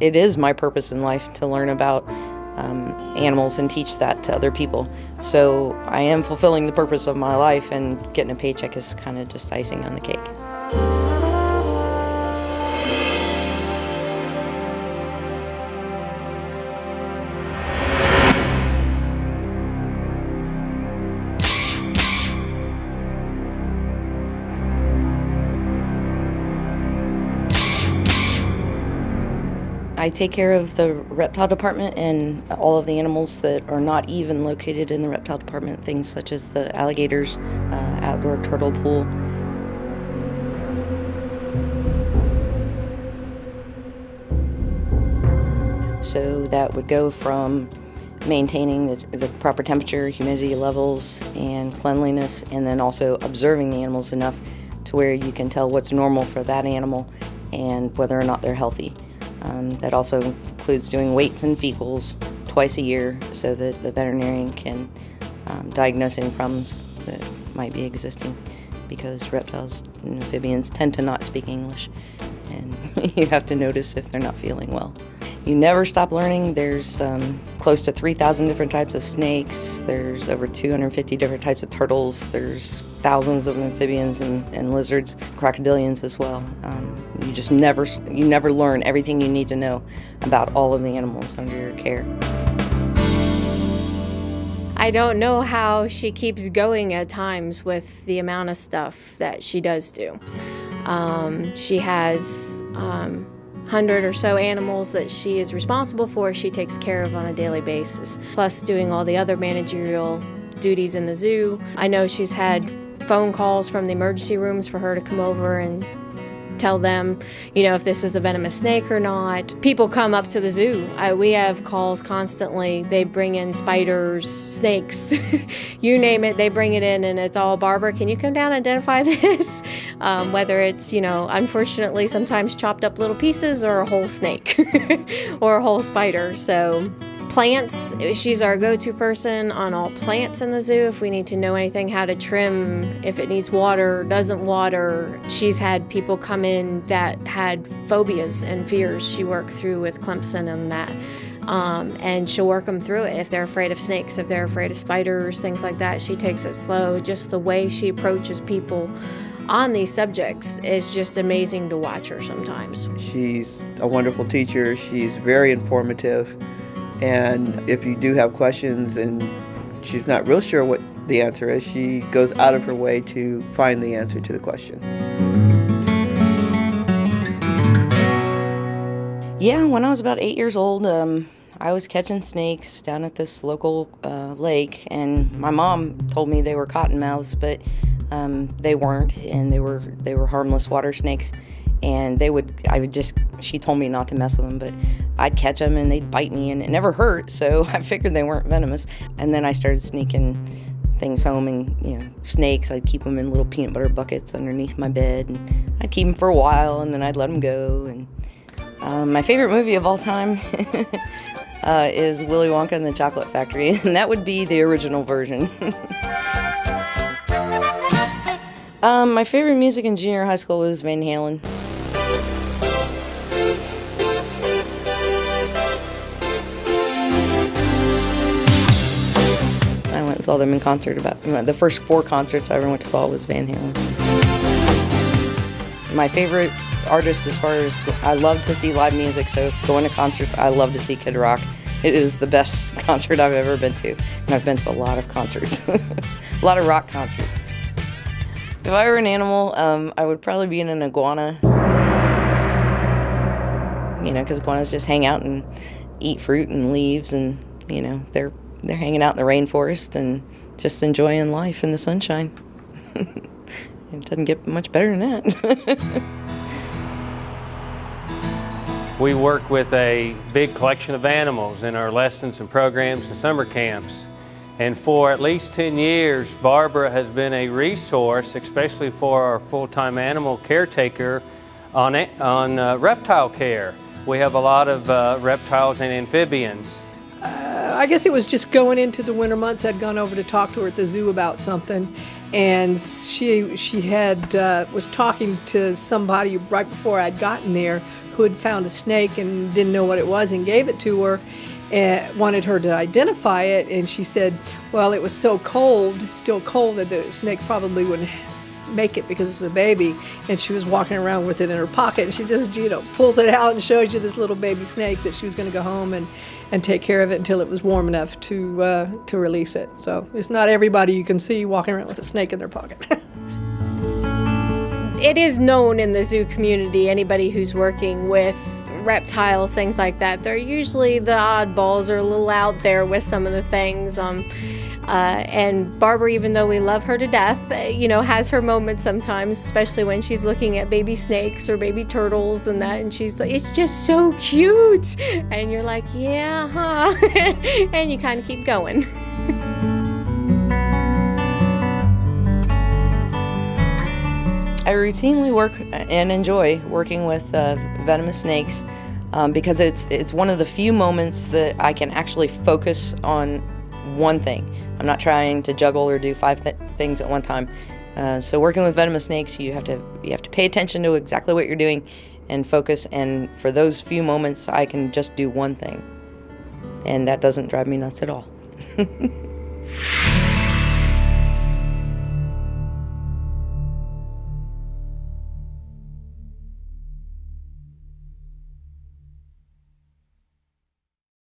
it is my purpose in life to learn about animals and teach that to other people. So I am fulfilling the purpose of my life, and getting a paycheck is kind of just icing on the cake. I take care of the reptile department and all of the animals that are not even located in the reptile department, things such as the alligators, outdoor turtle pool. So that would go from maintaining the proper temperature, humidity levels, and cleanliness, and then also observing the animals enough to where you can tell what's normal for that animal and whether or not they're healthy. That also includes doing weights and fecals twice a year so that the veterinarian can diagnose any problems that might be existing, because reptiles and amphibians tend to not speak English, and you have to notice if they're not feeling well. You never stop learning. There's close to 3,000 different types of snakes. There's over 250 different types of turtles. There's thousands of amphibians and lizards, crocodilians as well. You never learn everything you need to know about all of the animals under your care. I don't know how she keeps going at times with the amount of stuff that she does do. She has 100 or so animals that she is responsible for, she takes care of on a daily basis, plus doing all the other managerial duties in the zoo. I know she's had phone calls from the emergency rooms for her to come over and tell them, you know, if this is a venomous snake or not. People come up to the zoo. We have calls constantly. They bring in spiders, snakes, you name it, they bring it in, and it's all, Barbara, can you come down and identify this? Whether it's, you know, unfortunately sometimes chopped up little pieces, or a whole snake or a whole spider. So plants, she's our go-to person on all plants in the zoo. If we need to know anything, how to trim, if it needs water, doesn't water. She's had people come in that had phobias and fears she worked through with Clemson and that. And she'll work them through it. If they're afraid of snakes, if they're afraid of spiders, things like that, she takes it slow. Just the way she approaches people on these subjects is just amazing to watch her sometimes. She's a wonderful teacher. She's very informative. And if you do have questions and she's not real sure what the answer is, she goes out of her way to find the answer to the question. Yeah, when I was about 8 years old, I was catching snakes down at this local lake, and my mom told me they were cottonmouths, but they weren't, and they were harmless water snakes. And she told me not to mess with them, but I'd catch them and they'd bite me, and it never hurt, so I figured they weren't venomous. And then I started sneaking things home, and, you know, snakes, I'd keep them in little peanut butter buckets underneath my bed, and I'd keep them for a while, and then I'd let them go. And my favorite movie of all time is Willy Wonka and the Chocolate Factory, and that would be the original version. My favorite music in junior high school was Van Halen. I went and saw them in concert. The first 4 concerts I ever went to saw was Van Halen. My favorite artist, as far as, I love to see live music, so going to concerts, I love to see Kid Rock. It is the best concert I've ever been to, and I've been to a lot of concerts, a lot of rock concerts. If I were an animal, I would probably be an iguana. You know, because iguanas just hang out and eat fruit and leaves, and, you know, they're hanging out in the rainforest and just enjoying life in the sunshine. It doesn't get much better than that. We work with a big collection of animals in our lessons and programs and summer camps. And for at least 10 years, Barbara has been a resource, especially for our full-time animal caretaker on reptile care. We have a lot of reptiles and amphibians. I guess it was just going into the winter months. I'd gone over to talk to her at the zoo about something, and she had was talking to somebody right before I'd gotten there who had found a snake and didn't know what it was and gave it to her and wanted her to identify it, and she said, well, it was so cold, still cold, that the snake probably wouldn't make it because it was a baby, and she was walking around with it in her pocket, and she just, pulls it out and shows you this little baby snake that she was going to go home and take care of it until it was warm enough to release it. So it's not everybody you can see walking around with a snake in their pocket. It is known in the zoo community, anybody who's working with reptiles, things like that, they're usually the oddballs or a little out there with some of the things. And Barbara, even though we love her to death, has her moments sometimes, especially when she's looking at baby snakes or baby turtles and that, and she's like, it's just so cute. And you're like, yeah, huh? And you kind of keep going. I routinely work and enjoy working with venomous snakes because it's one of the few moments that I can actually focus on one thing. I'm not trying to juggle or do 5 things at one time. So working with venomous snakes, you have to pay attention to exactly what you're doing and focus. And for those few moments, I can just do one thing, and that doesn't drive me nuts at all.